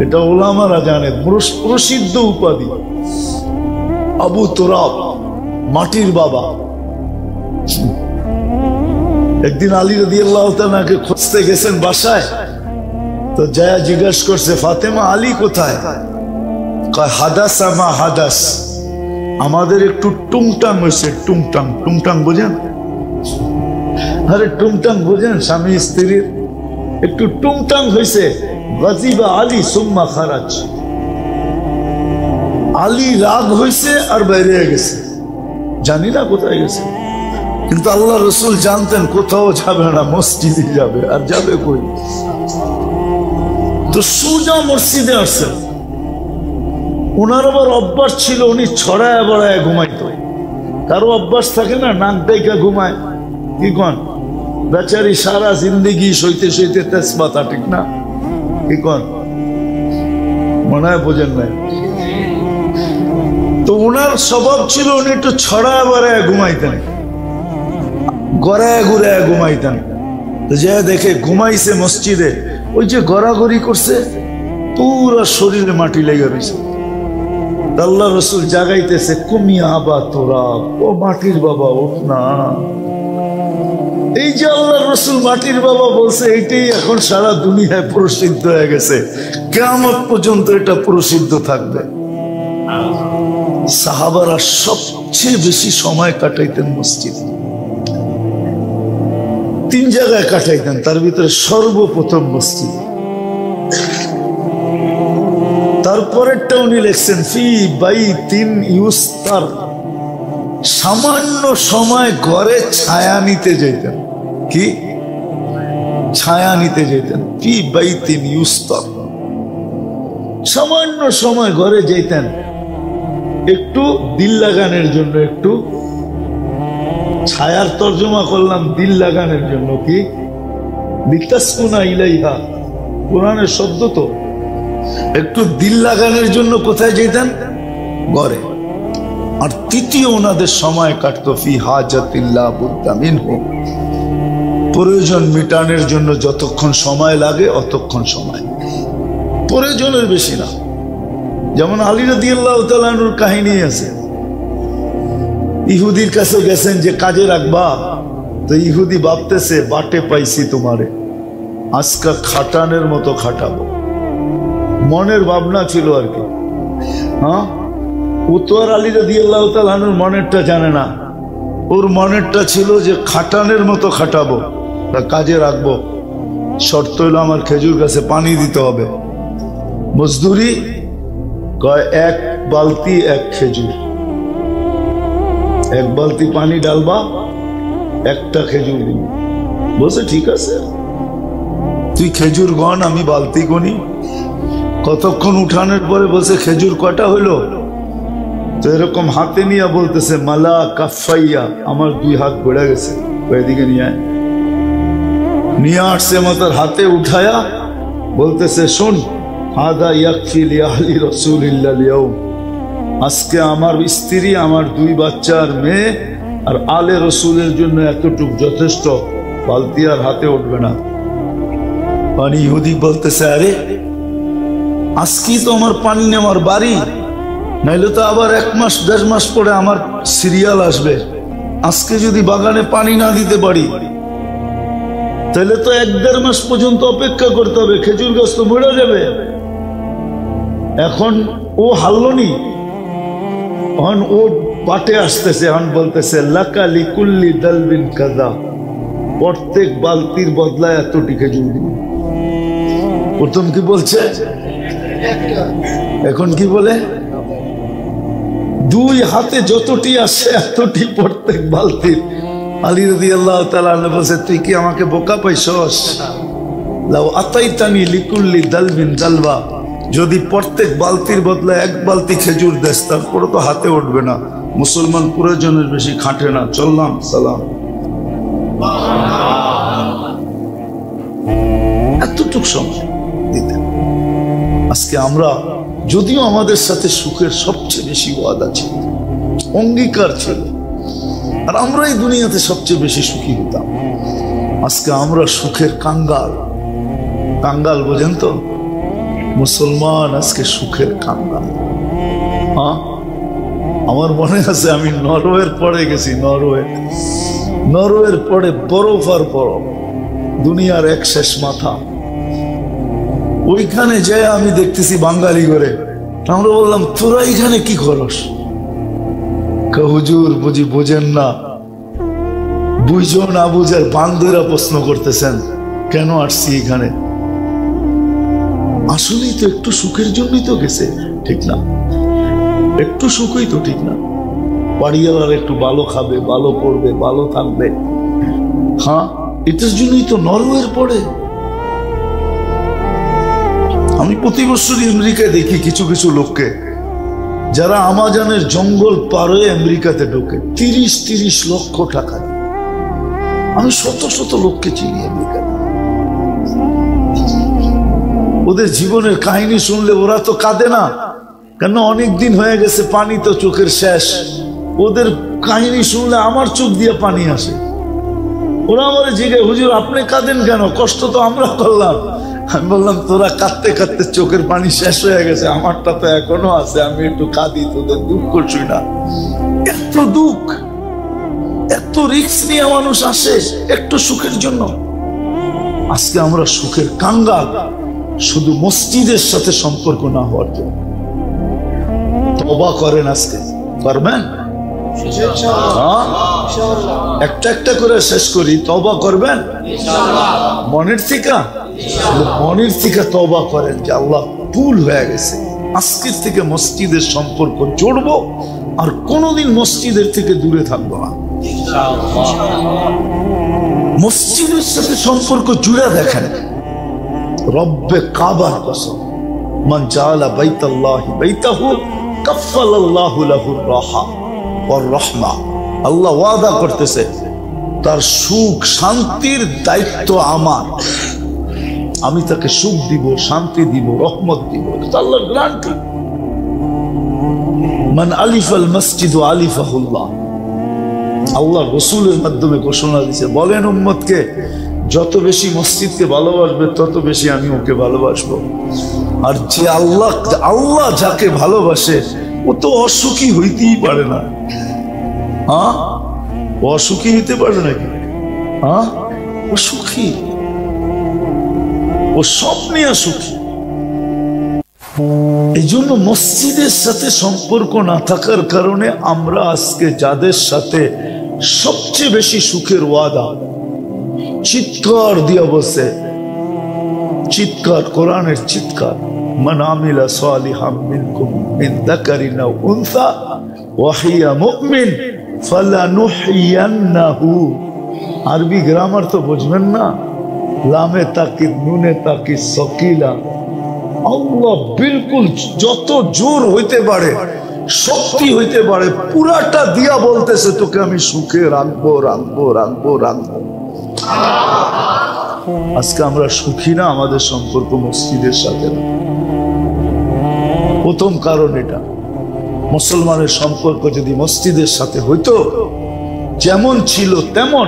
এটা? ওলামারা জানে, প্রসিদ্ধ উপাধি। আবু তুরাব, মাটির বাবা। একদিন আলী রাদিয়াল্লাহু তাআলাকে খুঁজতে গেছেন বাসায়, তো জায়া জিজ্ঞাসা করছে, ফাতেমা আলী কোথায়? কয় হাদাসা মা হাদাস, আমাদের একটু টুংটাং হয়েছে। টুংটাং, টুংটাং বোঝেন? আরে টুংটাং বোঝেন? স্বামী স্ত্রীর একটু টুংটাং হয়েছে। গাজিবা আলী সুম্মা খারাজ, আলী রাগ হয়েছে আর বাইরে গেছে, জানি না কোথায় গেছে। কিন্তু আল্লাহ রসুল জানতেন কোথাও যাবে না, মসজিদে যাবে। আর যাবে কই? তো সুজা মসজিদে আসছে। ওনার আবার অভ্যাস ছিল, উনি ছড়ায় বড়ায় ঘুমাইতো। কারো অভ্যাস থাকে না নাক ডাইকা ঘুমায়, কি কন? বেচারি সারা জিন্দেগি সইতে সইতে তেজপাতা, ঠিক না? কি কন? মনে হয় বোঝেন নাই। তো ওনার স্বভাব ছিল উনি একটু ছড়ায় বড়ায় ঘুমাইতেন, গড়ায় ঘুরায় ঘুমাইতেন। যে দেখে ঘুমাইছে মসজিদে, ওই যে গড়াগড়ি করছে, পুরো শরীরে মাটি লেগে রয়েছে। আল্লাহ রসুল জাগাইতেছে, কুমিয়া আবা তোরা, ও মাটির বাবা ওঠ না। এই যে আল্লাহ রসুল মাটির বাবা বলছে, এইটাই এখন সারা দুনিয়ায় প্রসিদ্ধ হয়ে গেছে। কিয়ামত পর্যন্ত এটা প্রসিদ্ধ থাকবে। সাহাবারা সবচেয়ে বেশি সময় কাটাইতেন মসজিদে। 3 জায়গায় কাটাইতেন, তার ভিতরে সর্বপ্রথম মসজিদ। তারপরেরটা উনি লিখছেন, ফি বাইতিন ইউস্তার, সামান্য সময় ঘরে ছায়া নিতে যেতেন। কি ছায়া নিতে যেতেন? ফি বাইতিন ইউস্তার, সামান্য সময় ঘরে যেতেন একটু দিল লাগানোর জন্য। একটু ছায়ার তর্জমা করলাম দিল লাগানোর জন্য। কি লিতাসকুনা ইলাইহা, কোরআনের শব্দ তো। একটু দিল লাগানোর জন্য কোথায় যেতেন? ঘরে। আর তৃতীয় ওনাদের সময় কাটতো ফি হাজাতিল্লাহ বুদ্দা মিনহু, প্রয়োজন মিটানোর জন্য যতক্ষণ সময় লাগে অতক্ষণ সময়, প্রয়োজনের বেশি না। যেমন আলী রাদিয়াল্লাহু তাআলা আনহুর কাহিনী আছে, ইহুদির কাছে গেছেন যে কাজে রাখবা, তো ইহুদি ভাবতেছে বাটে পাইছি তোমারে, আজকা খাটানের মতো খাটাবো। মনের ভাবনা ছিল আর কি। হ্যাঁ, ও তো আর আলী রাদিয়াল্লাহু তাআলা আনহুর মনেরটা জানে না। ওর মনেরটা ছিল যে খাটানের মতো খাটাবো, কাজে রাখবো। শর্ত হইল আমার খেজুর গাছে পানি দিতে হবে। মজদুরি কয় 1 বালতি 1 খেজুর, 1 বালতি পানি ডালবা, 1টা খেজুর দিবি। বলছে ঠিক আছে, তুই খেজুর গণ, আমি বালতি গনি। কতক্ষণ উঠানোর পরে বলছে খেজুর কটা হইলো? তো এরকম হাতে নিয়ে বলতেছে মালা কাফাইয়া, আমার 2 হাত বেড়ে গেছে। ওইদিকে নিয়ে আসছে, মাতার হাতে উঠায়া বলতেছে, শোন, হাদা ইয়াকফি লিআহলি রাসূলিল্লাহ আল-ইয়াউম, আজকে আমার স্ত্রী, আমার 2 বাচ্চা আর মেয়ে আর আলে রসুলের জন্য এতটুক যথেষ্ট, বালতি আর হাতে উঠবে না। পানি ইহুদি বলতেছে, আরে আজকেই তো আমার পানি নেওয়ার বাড়ি, নাইলে তো আবার 1 মাস 1.5 মাস পরে আমার সিরিয়াল আসবে। আজকে যদি বাগানে পানি না দিতে পারি তাহলে তো 1-1.5 মাস পর্যন্ত অপেক্ষা করতে হবে, খেজুর গাছ তো মরে যাবে। এখন ও হারলনি, এখন ও পাটে আসতেছে, এখন বলতেছে লাকা লিকুল্লি দালবিন কাযা, প্রত্যেক বালতির বদলায় এতটি খেজুর দিন। প্রথম কি বলছে? এখন কি বলে? 2 হাতে যতটি আসে এতটি প্রত্যেক বালতির। আলী রাদিয়াল্লাহু তাআলা আনহু বলছে, তুই কি আমাকে বোকা পাইছস? লাউ আতাইতানি লিকুল্লি দালবিন দালবা, যদি প্রত্যেক বালতির বদলে 1 বালতি খেজুর দেস, তারপরে তো হাতে উঠবে না। মুসলমান প্রয়োজনের বেশি খাটে না। চললাম, সালাম। এতটুক সময় দিতেন। আজকে আমরা, যদিও আমাদের সাথে সুখের সবচেয়ে বেশি ওয়াদা ছিল, অঙ্গীকার ছিল, আর আমরা এই দুনিয়াতে সবচেয়ে বেশি সুখী হতাম, আজকে আমরা সুখের কাঙ্গাল। কাঙ্গাল বোঝেন তো? মুসলমান আজকে সুখের কাঙ্গাল। আমার মনে আছে আমি নরওয়ের পরে গেছি, নরওয়ের পরে বরফ আর বরফ, দুনিয়ার এক শেষ মাথা। ওইখানে যায় আমি দেখতেছি বাঙালি করে। আমরা বললাম তোরা এখানে কি করস? হুজুর বুঝি বোঝেন না, বুঝো না বুঝার বান্ধবীরা প্রশ্ন করতেছেন কেন আসছি এখানে। আসলেই তো একটু সুখের জন্যই তো গেছে, ঠিক না? একটু সুখই তো, ঠিক না? বাড়িওয়ালার একটু ভালো খাবে, ভালো পড়বে, ভালো থাকবে। হ্যাঁ, এটার জন্যই তো নরওয়ের পড়ে। আমি প্রতি বছরই আমেরিকায় দেখি কিছু কিছু লোককে যারা আমাজনের জঙ্গল পার হয়ে আমেরিকাতে ঢোকে 30-30 লক্ষ টাকা। আমি শত শত লোককে চিনি আমেরিকাতে। ওদের জীবনের কাহিনী শুনলে ওরা তো কাঁদে না, কেন অনেক দিন হয়ে গেছে, পানি তো চোখের শেষ। ওদের কাহিনী শুনলে আমার চোখ দিয়ে পানি আসে। ওরা আমার জিজ্ঞাসা, হুজুর আপনি কাঁদেন কেন? কষ্ট তো আমরা করলাম। আমি বললাম তোরা কাঁদতে কাঁদতে চোখের পানি শেষ হয়ে গেছে, আমারটা তো এখনো আছে, আমি একটু কাঁদি, তোদের দুঃখ করছি না। এত দুঃখ, এত রিস্ক নিয়ে মানুষ আসে একটু সুখের জন্য। আজকে আমরা সুখের কাঙ্গাল, শুধু মসজিদের সাথে সম্পর্ক না হওয়ার জন্য। তওবা করেন, আজকে করবেন? একটা একটা করে শেষ করি, তওবা করবেন মনের থেকে? মনের থেকে তওবা করেন যে আল্লাহ ভুল হয়ে গেছে, আজকের থেকে মসজিদের সম্পর্ক জড়বো, আর কোনোদিন মসজিদের থেকে দূরে থাকবো না। মসজিদের সাথে সম্পর্ক জুড়ে দেখেন। রব্বে কাবার কসম, মান জাআলা বাইতাল্লাহি বাইতাহু কাফফালাল্লাহু লাহুর রাহা ওয়ার রাহমা। আল্লাহ ওয়াদা করতেছে তার সুখ শান্তির দায়িত্ব আমার, আমি তাকে সুখ দিব, শান্তি দিব, রহমত দিব। এটা আল্লাহর গ্যারান্টি। মান আলিফাল মসজিদ আলিফাহুল্লাহ, আল্লাহ রাসূলের মাধ্যমে ঘোষণা দিয়েছে, বলেন উম্মতকে যত বেশি মসজিদকে ভালোবাসবে তত বেশি আমি ওকে ভালোবাসবো। আর যে আল্লাহ যাকে ভালোবাসে ও তো অসুখী হইতেই পারে না। হ্যাঁ, অসুখী হইতে পারে নাকি? হ্যাঁ, ও সুখী, ও সব নিয়ে সুখী। এই জন্য মসজিদের সাথে সম্পর্ক না থাকার কারণে আমরা আজকে যাদের সাথে সবচেয়ে বেশি সুখের ওয়াদা, চিৎকার দিয়া বসে, চিৎকার, কোরআনের চিৎকার, মান আমিলা সালিহাম মিনকুম মিন যাকারিন আও উনসা ওয়া হিয়া মুমিন ফালানুহইয়ান্নাহু। আরবি গ্রামার তো বুঝবেন না, লামে তাকিদ নুনে তাকিদ সকিলা। আল্লাহ বিলকুল যত জোর হইতে পারে, শক্তি হইতে পারে, পুরাটা দিয়া বলতেছে তোকে আমি সুখে রাখবো, রাখবো, রাখবো, রাখবো। আজকে আমরা সুখী না, আমাদের সম্পর্ক মসজিদের সাথে না। প্রথম কারণ এটা, মুসলমানের সম্পর্ক যদি মসজিদের সাথে হইতো, যেমন ছিল তেমন,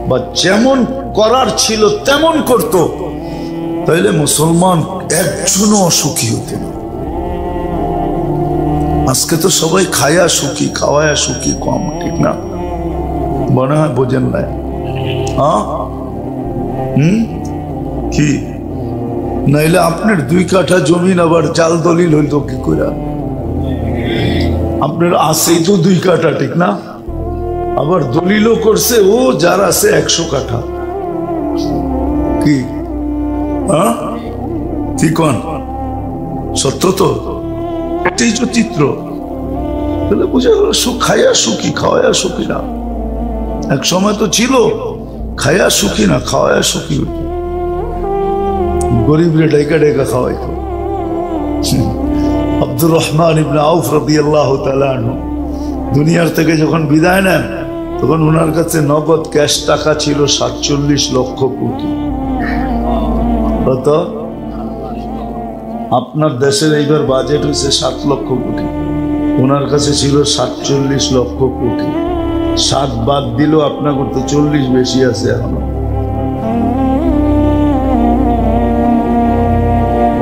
বা যেমন করার ছিল তেমন করত, তাহলে মুসলমান একজনও অসুখী হতো না। আজকে তো সবাই খায়া সুখী, খাওয়ায়া সুখী কম, ঠিক না? মনে হয় বোঝেন না। হ্যাঁ, কি নাইলে আপনার 2 কাঠা জমিন আবার জাল দলিল হইল কি করে? আপনার আছেই তো 2 কাঠা, ঠিক না? আবার দলিলও করছে ও যার আছে 100 কাঠা। কি ঠিক সত্য তো? এটাই তো চিত্র। তাহলে বুঝা গেল সুখ খায়া সুখী, খাওয়ায়া সুখী না। এক সময় তো ছিল খায়া সুখী না, খাওয়ায়া সুখী হইত। গরিবরে ডেকা ডেকা খাওয়াইতো। আব্দুর রহমান ইবনে আউফ রাদিয়াল্লাহু তাআলা আনহু দুনিয়ার থেকে যখন বিদায় নেন, তখন ওনার কাছে নগদ ক্যাশ টাকা ছিল 47 লক্ষ কোটি। কত? আপনার দেশের এইবার বাজেট হয়েছে 7 লক্ষ কোটি, ওনার কাছে ছিল 47 লক্ষ কোটি। 7 বাদ দিল আপনার করতে 40 বেশি আছে এখনো।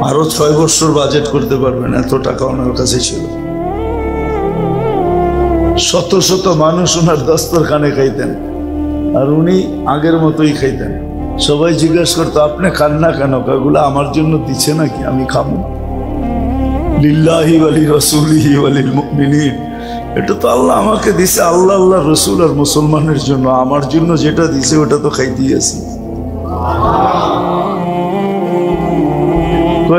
আরো 6 বছর বাজেট করতে পারবেন, এত টাকা ওনার কাছে ছিল। শত শত মানুষ ওনার দস্তরখানে খাইতেন, আর উনি আগের মতোই খাইতেন। সবাই জিজ্ঞেস করতো আপনি খান না কেন? এগুলো আমার জন্য দিচ্ছে নাকি, আমি খাবো। লিল্লাহি ওয়ালি রাসূলিহি ওয়ালিল মুমিনিন, এটা তো আল্লাহ আমাকে দিছে, আল্লাহ আল্লাহ রসুল আর মুসলমানের জন্য। আমার জন্য যেটা দিছে ওটা তো খাইতেই আছি।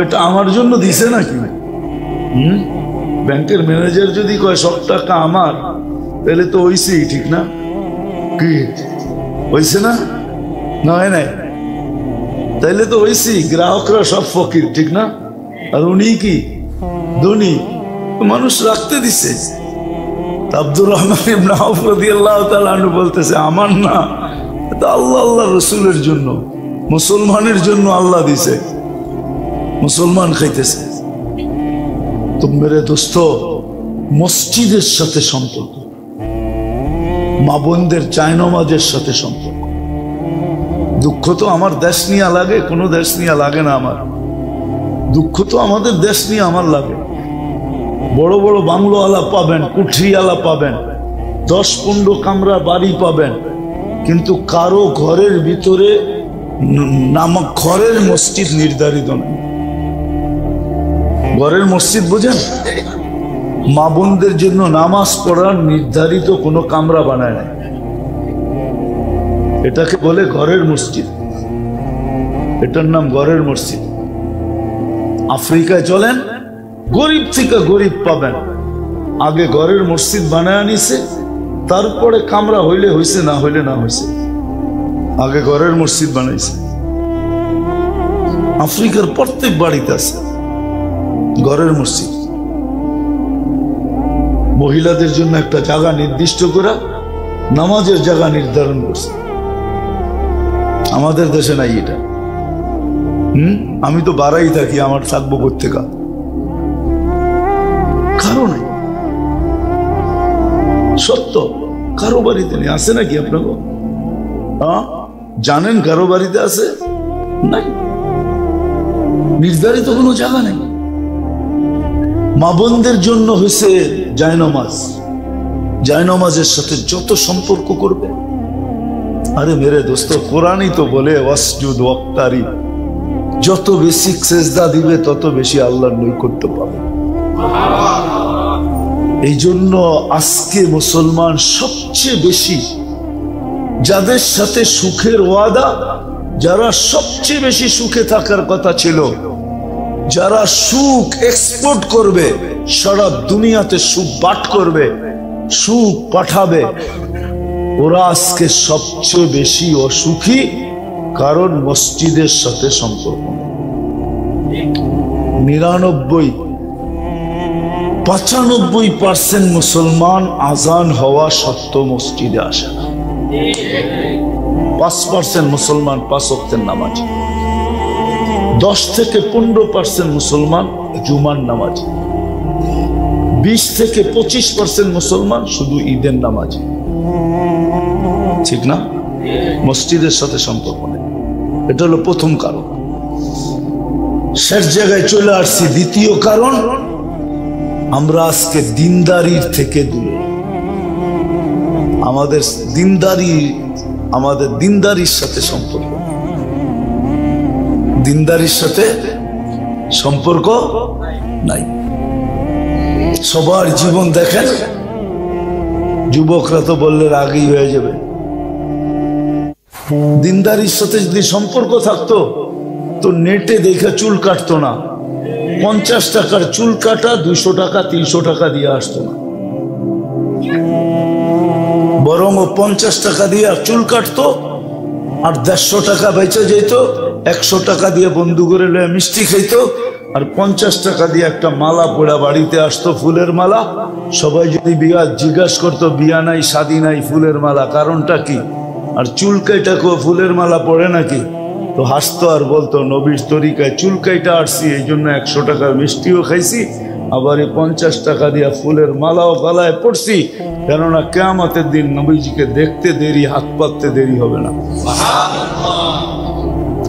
এটা আমার জন্য দিছে নাকি? ব্যাংকের ম্যানেজার যদি কয় সব টাকা আমার, তাহলে তো হইছেই, ঠিক না? কি হইছে না? নয় নাই, তাইলে তো হইছেই। গ্রাহকরা সব ফকির, ঠিক না? আর উনি কি ধনী, মানুষ রাখতে দিছে। আব্দুর রহমান ইবনে আউফ রাদিয়াল্লাহু তাআলা আনহু বলতেছে আমার না, এটা আল্লাহ আল্লাহ রসুলের জন্য, মুসলমানের জন্য আল্লাহ দিছে, মুসলমান খাইতেছে। তো মেরে দোস্ত, মসজিদের সাথে সম্পর্ক, মা বোনদের জায়নামাজের সাথে সম্পর্ক। দুঃখ তো আমার দেশ নিয়ে লাগে, কোনো দেশ নিয়ে লাগে না আমার। দুঃখ তো আমাদের দেশ নিয়ে আমার লাগে। বড় বড় বাংলোওয়ালা পাবেন, কুঠরিওয়ালা পাবেন, 10-15 কামরা বাড়ি পাবেন, কিন্তু কারো ঘরের ভিতরে ঘরের মসজিদ নির্ধারিত নয়। ঘরের মসজিদ বোঝেন? মা বোনদের জন্য নামাজ পড়ার নির্ধারিত কোনো কামরা বানায় নাই, এটাকে বলে ঘরের মসজিদ। এটার নাম ঘরের মসজিদ। আফ্রিকায় চলেন, গরিব থেকে গরিব পাবেন, আগে ঘরের মসজিদ বানায় আনিছে, তারপরে কামরা হইলে হইছে, না হইলে না হইছে, আগে ঘরের মসজিদ বানাইছে। আফ্রিকার প্রত্যেক বাড়িতে আছে ঘরের মসজিদ। মহিলাদের জন্য একটা জায়গা নির্দিষ্ট করা, নামাজের জায়গা নির্ধারণ করছে। আমাদের দেশে নাই এটা। আমি তো বাড়াই থাকি, আমার থাকবো কোত্থেকা, কারো নাই। সত্য, কারো বাড়িতে নেই। আছে নাকি আপনাকে? জানেন কারো বাড়িতে আছে? নাই, নির্ধারিত কোনো জায়গা নেই। মা বোনদের জন্য হয়েছে জায়নামাজ, জায়নামাজের সাথে যত সম্পর্ক করবে। আরে মেরে দোস্ত, কোরআনই তো বলে ওয়াসজুদ ওয়াক্তারি, যত বেশি সেজদা দিবে তত বেশি আল্লাহর নৈকট্য পাবে। এই জন্য আজকে মুসলমান সবচেয়ে বেশি যাদের সাথে সুখের ওয়াদা, যারা সবচেয়ে বেশি সুখে থাকার কথা ছিল, যারা সুখ এক্সপোর্ট করবে, সারা দুনিয়াতে সুখ বাট করবে, সুখ পাঠাবে, ওরা আজকে সবচেয়ে বেশি অসুখী। কারণ মসজিদের সাথে সম্পর্ক 95% মুসলমান আজান হওয়া সত্ত্বেও মসজিদে আসে না। 5% মুসলমান 5 ওয়াক্তের নামাজি, 10 থেকে 15% মুসলমান জুমার নামাজি, 20 থেকে 25% মুসলমান শুধু ঈদের নামাজি। ঠিক না? মসজিদের সাথে সম্পর্ক নেই। এটা হলো প্রথম কারণ। শেষ জায়গায় চলে আসছি। দ্বিতীয় কারণ, আমরা আজকে দিনদারির থেকে দূরে। আমাদের দিনদারির সাথে সম্পর্ক, দিনদারির সাথে সম্পর্ক নাই। সবার জীবন দেখেন, যুবকরা তো বললে আগেই হয়ে যাবে। দিনদারির সাথে যদি সম্পর্ক থাকতো তো নেটে দেখে চুল কাটতো না। 50 টাকার চুল কাটা 200 টাকা 300 টাকা দিয়ে আসতো না, বরং ও 50 টাকা দিয়ে চুল কাটতো আর 150 টাকা বেঁচে যেত। 100 টাকা দিয়ে বন্ধু করে লয়ে মিষ্টি খাইতো, আর 50 টাকা দিয়ে একটা মালা পড়া বাড়িতে আসতো, ফুলের মালা। সবাই যদি বিয়া জিজ্ঞাসা করতো, বিয়া নাই শাদী নাই, ফুলের মালা, কারণটা কি? আর চুল কাইটা ফুলের মালা পড়ে নাকি? তো হাসতো আর বলতো নবীর তরিকায় চুল কাইটা আসছি, এই জন্য 100 টাকার মিষ্টিও খাইছি, আবার এই 50 টাকা দিয়া ফুলের মালাও গলায় পড়ছি, কেননা কিয়ামতের দিন নবীজিকে দেখতে দেরি, হাত পাততে দেরি হবে না,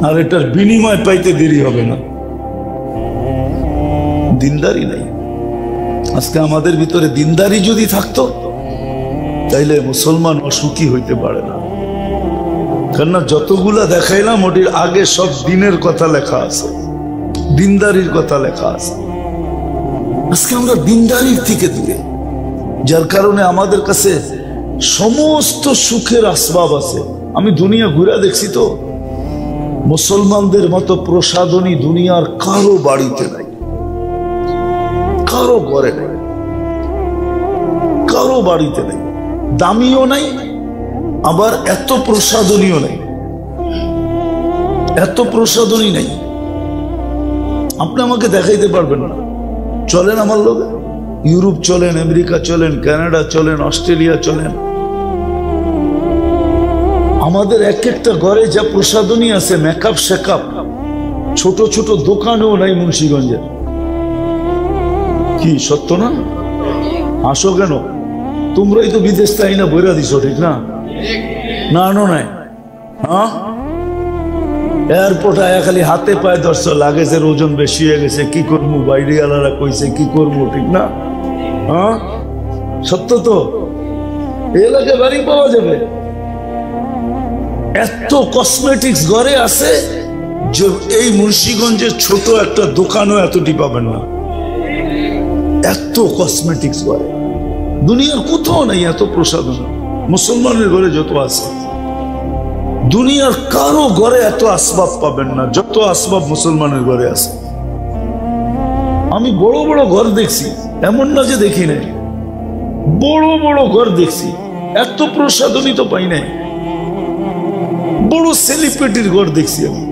আর এটার বিনিময় পাইতে দেরি হবে না। দিনদারি নাই। আজকে আমাদের ভিতরে দিনদারি যদি থাকতো তাইলে মুসলমান অসুখী হইতে পারে না। কেননা যতগুলা দেখাইলাম ওটির আগে সব দিনের কথা লেখা আছে, দিনদারির কথা লেখা আছে। আজকে আমরা দিনদারির থেকে দূরে, যার কারণে আমাদের কাছে সমস্ত সুখের আসবাব আছে। আমি দুনিয়া ঘুরে দেখছি তো, মুসলমানদের মতো প্রসাধনী দুনিয়ার কারো বাড়িতে নাই, কারো ঘরে নাই, কারো বাড়িতে নাই। দামিও নাই, আবার এত প্রসাধনীও নাই, এত প্রসাধনী নাই। আপনি আমাকে দেখাইতে পারবেন না। চলেন আমার লোক, ইউরোপ চলেন, আমেরিকা চলেন, কানাডা চলেন, অস্ট্রেলিয়া চলেন, আমাদের এক একটা ঘরে যা প্রসাধনী আছে, মেকআপ শেকআপ, ছোট ছোট দোকানেও নাই মুন্সিগঞ্জের। কি সত্য না? আসো কেন? তোমরাই তো বিদেশ তাই না বইরা দিছো, ঠিক না? না আনো নাই? হ্যাঁ, এয়ারপোর্টে আয়া খালি হাতে পায়ে ধরছ, লাগেজের ওজন বেশি হয়ে গেছে, কি করবো, বাইরে আলাদা কইছে কি করবো, ঠিক না? হ্যাঁ, সত্য তো। এই এলাকায় বাড়ি পাওয়া যাবে, এত কসমেটিক্স ঘরে আছে যে এই মুন্সিগঞ্জের ছোট একটা দোকানও এতটি পাবেন না। এত কসমেটিক্স ঘরে, দুনিয়ার কোথাও নাই এত প্রসাধন। মুসলমানের ঘরে যত আছে, দুনিয়ার কারো ঘরে এত আসবাব পাবেন না যত আসবাব মুসলমানের ঘরে আছে। আমি বড় বড় ঘর দেখছি, এমন না যে দেখি নাই, বড় বড় ঘর দেখছি, এত প্রসাধনী তো পাই নাই। বড় সেলিব্রিটির ঘর দেখছি আমি।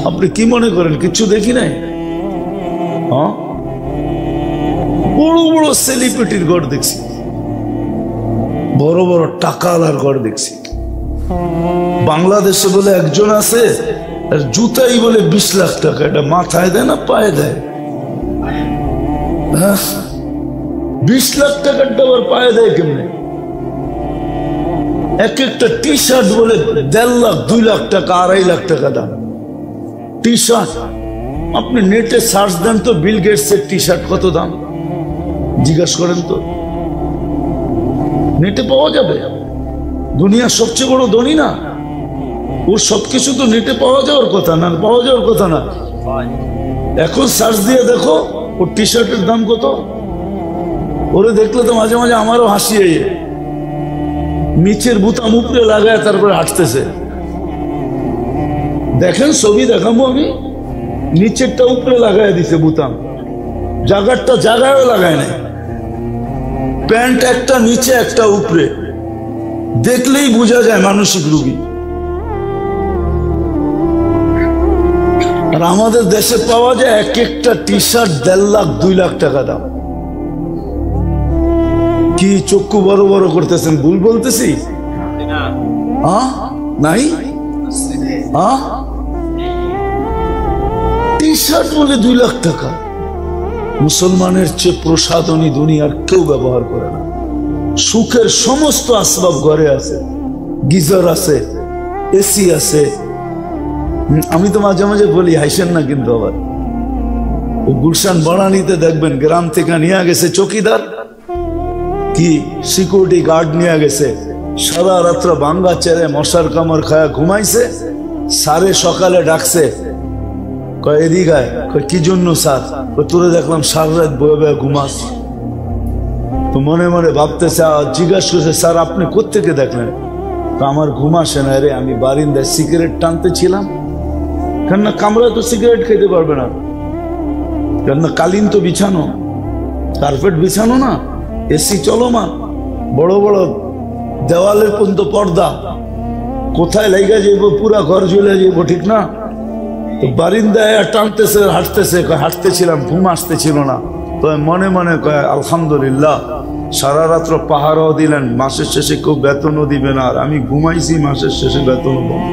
আপনি কি মনে করেন কিছু দেখি নাই? হ্যাঁ, বড় বড় সেলিব্রিটির ঘর দেখছি, বড় বড় টাকাওয়ালার ঘর দেখছি। বাংলাদেশে বলে একজন আছে, আর জুতাই বলে 20 লাখ টাকা। এটা মাথায় দেয় না পায়ে দেয়? 20 লাখ টাকারটা আবার পায়ে দেয় কেমনে? এক একটা টি শার্ট বলে 1.5 লাখ 2 লাখ টাকা 2.5 লাখ টাকা দাম টি শার্ট। আপনি নেটে সার্চ দেন তো, বিল গেটসের টি শার্ট কত দাম জিজ্ঞাসা করেন তো, নেটে পাওয়া যাবে। দুনিয়ার সবচেয়ে বড় ধনী না, ওর সবকিছু তো নেটে পাওয়া যাওয়ার কথা না, পাওয়া যাওয়ার কথা না। এখন সার্চ দিয়ে দেখো ওর টি শার্টের দাম কত। ওরে দেখলে তো মাঝে মাঝে আমারও হাসি আইয়ে, নিচের বুতাম উপরে লাগায় তারপরে হাঁটতেছে। দেখেন ছবি দেখাবো আমি, নিচেরটা উপরে লাগায় দিছে বুতাম, জায়গাটা জায়গায়ও লাগায় নাই। প্যান্ট একটা নিচে একটা উপরে, দেখলেই বোঝা যায় মানসিক রোগী। আর আমাদের দেশে পাওয়া যায় এক একটা টি শার্ট 1.5 লাখ 2 লাখ টাকা দাম। কি চক্ষু বড় বড় করতেছেন, ভুল বলতেছি? নাই, টি শার্ট বলে 2 লাখ টাকা। মুসলমানের চেয়ে প্রসাধনী দুনিয়ার কেউ ব্যবহার করে না। সুখের সমস্ত আসবাব ঘরে আছে, গিজার আছে, এসি আছে। আমি তো মাঝে মাঝে বলি, হাসেন না কিন্তু। আবার গুলশান বনানীতে দেখবেন গ্রাম থেকে নিয়ে গেছে চকিদার, কি সিকিউরিটি গার্ড নিয়ে গেছে, সারা রাত্র ভাঙ্গা চেরে মশার কামড় খায়া ঘুমাইছে। সারে সকালে ডাকছে, কয় এদিক আয়। কয় কি জন্য স্যার? তোরে দেখলাম সারা রাত বয়ে বয়ে ঘুমাস। তো মনে মনে ভাবতেছে, জিজ্ঞাসা করছে, স্যার আপনি কোত্থেকে দেখলেন? তো আমার ঘুম আসে না রে, আমি বারিন্দায় সিগারেট টানতে ছিলাম। কেননা কামরায় তো সিগারেট খেতে পারবে না, কেননা কালিন তো বিছানো, কার্পেট বিছানো না, এসি চলমান, বড় বড় দেওয়ালের পর্যন্ত পর্দা, কোথায় লাইগা যাইব, পুরা ঘর জ্বলে যাইব, ঠিক না? তো বারিন্দায় টানতেছে, হাঁটতেছে, হাঁটতেছিলাম, ঘুম আসতেছিল না। তো মনে মনে কয় আলহামদুলিল্লাহ, সারা রাত্র পাহারাও দিলেন, মাসের শেষে কেউ বেতনও দিবে না, আর আমি ঘুমাইছি, মাসের শেষে বেতনও পাবো।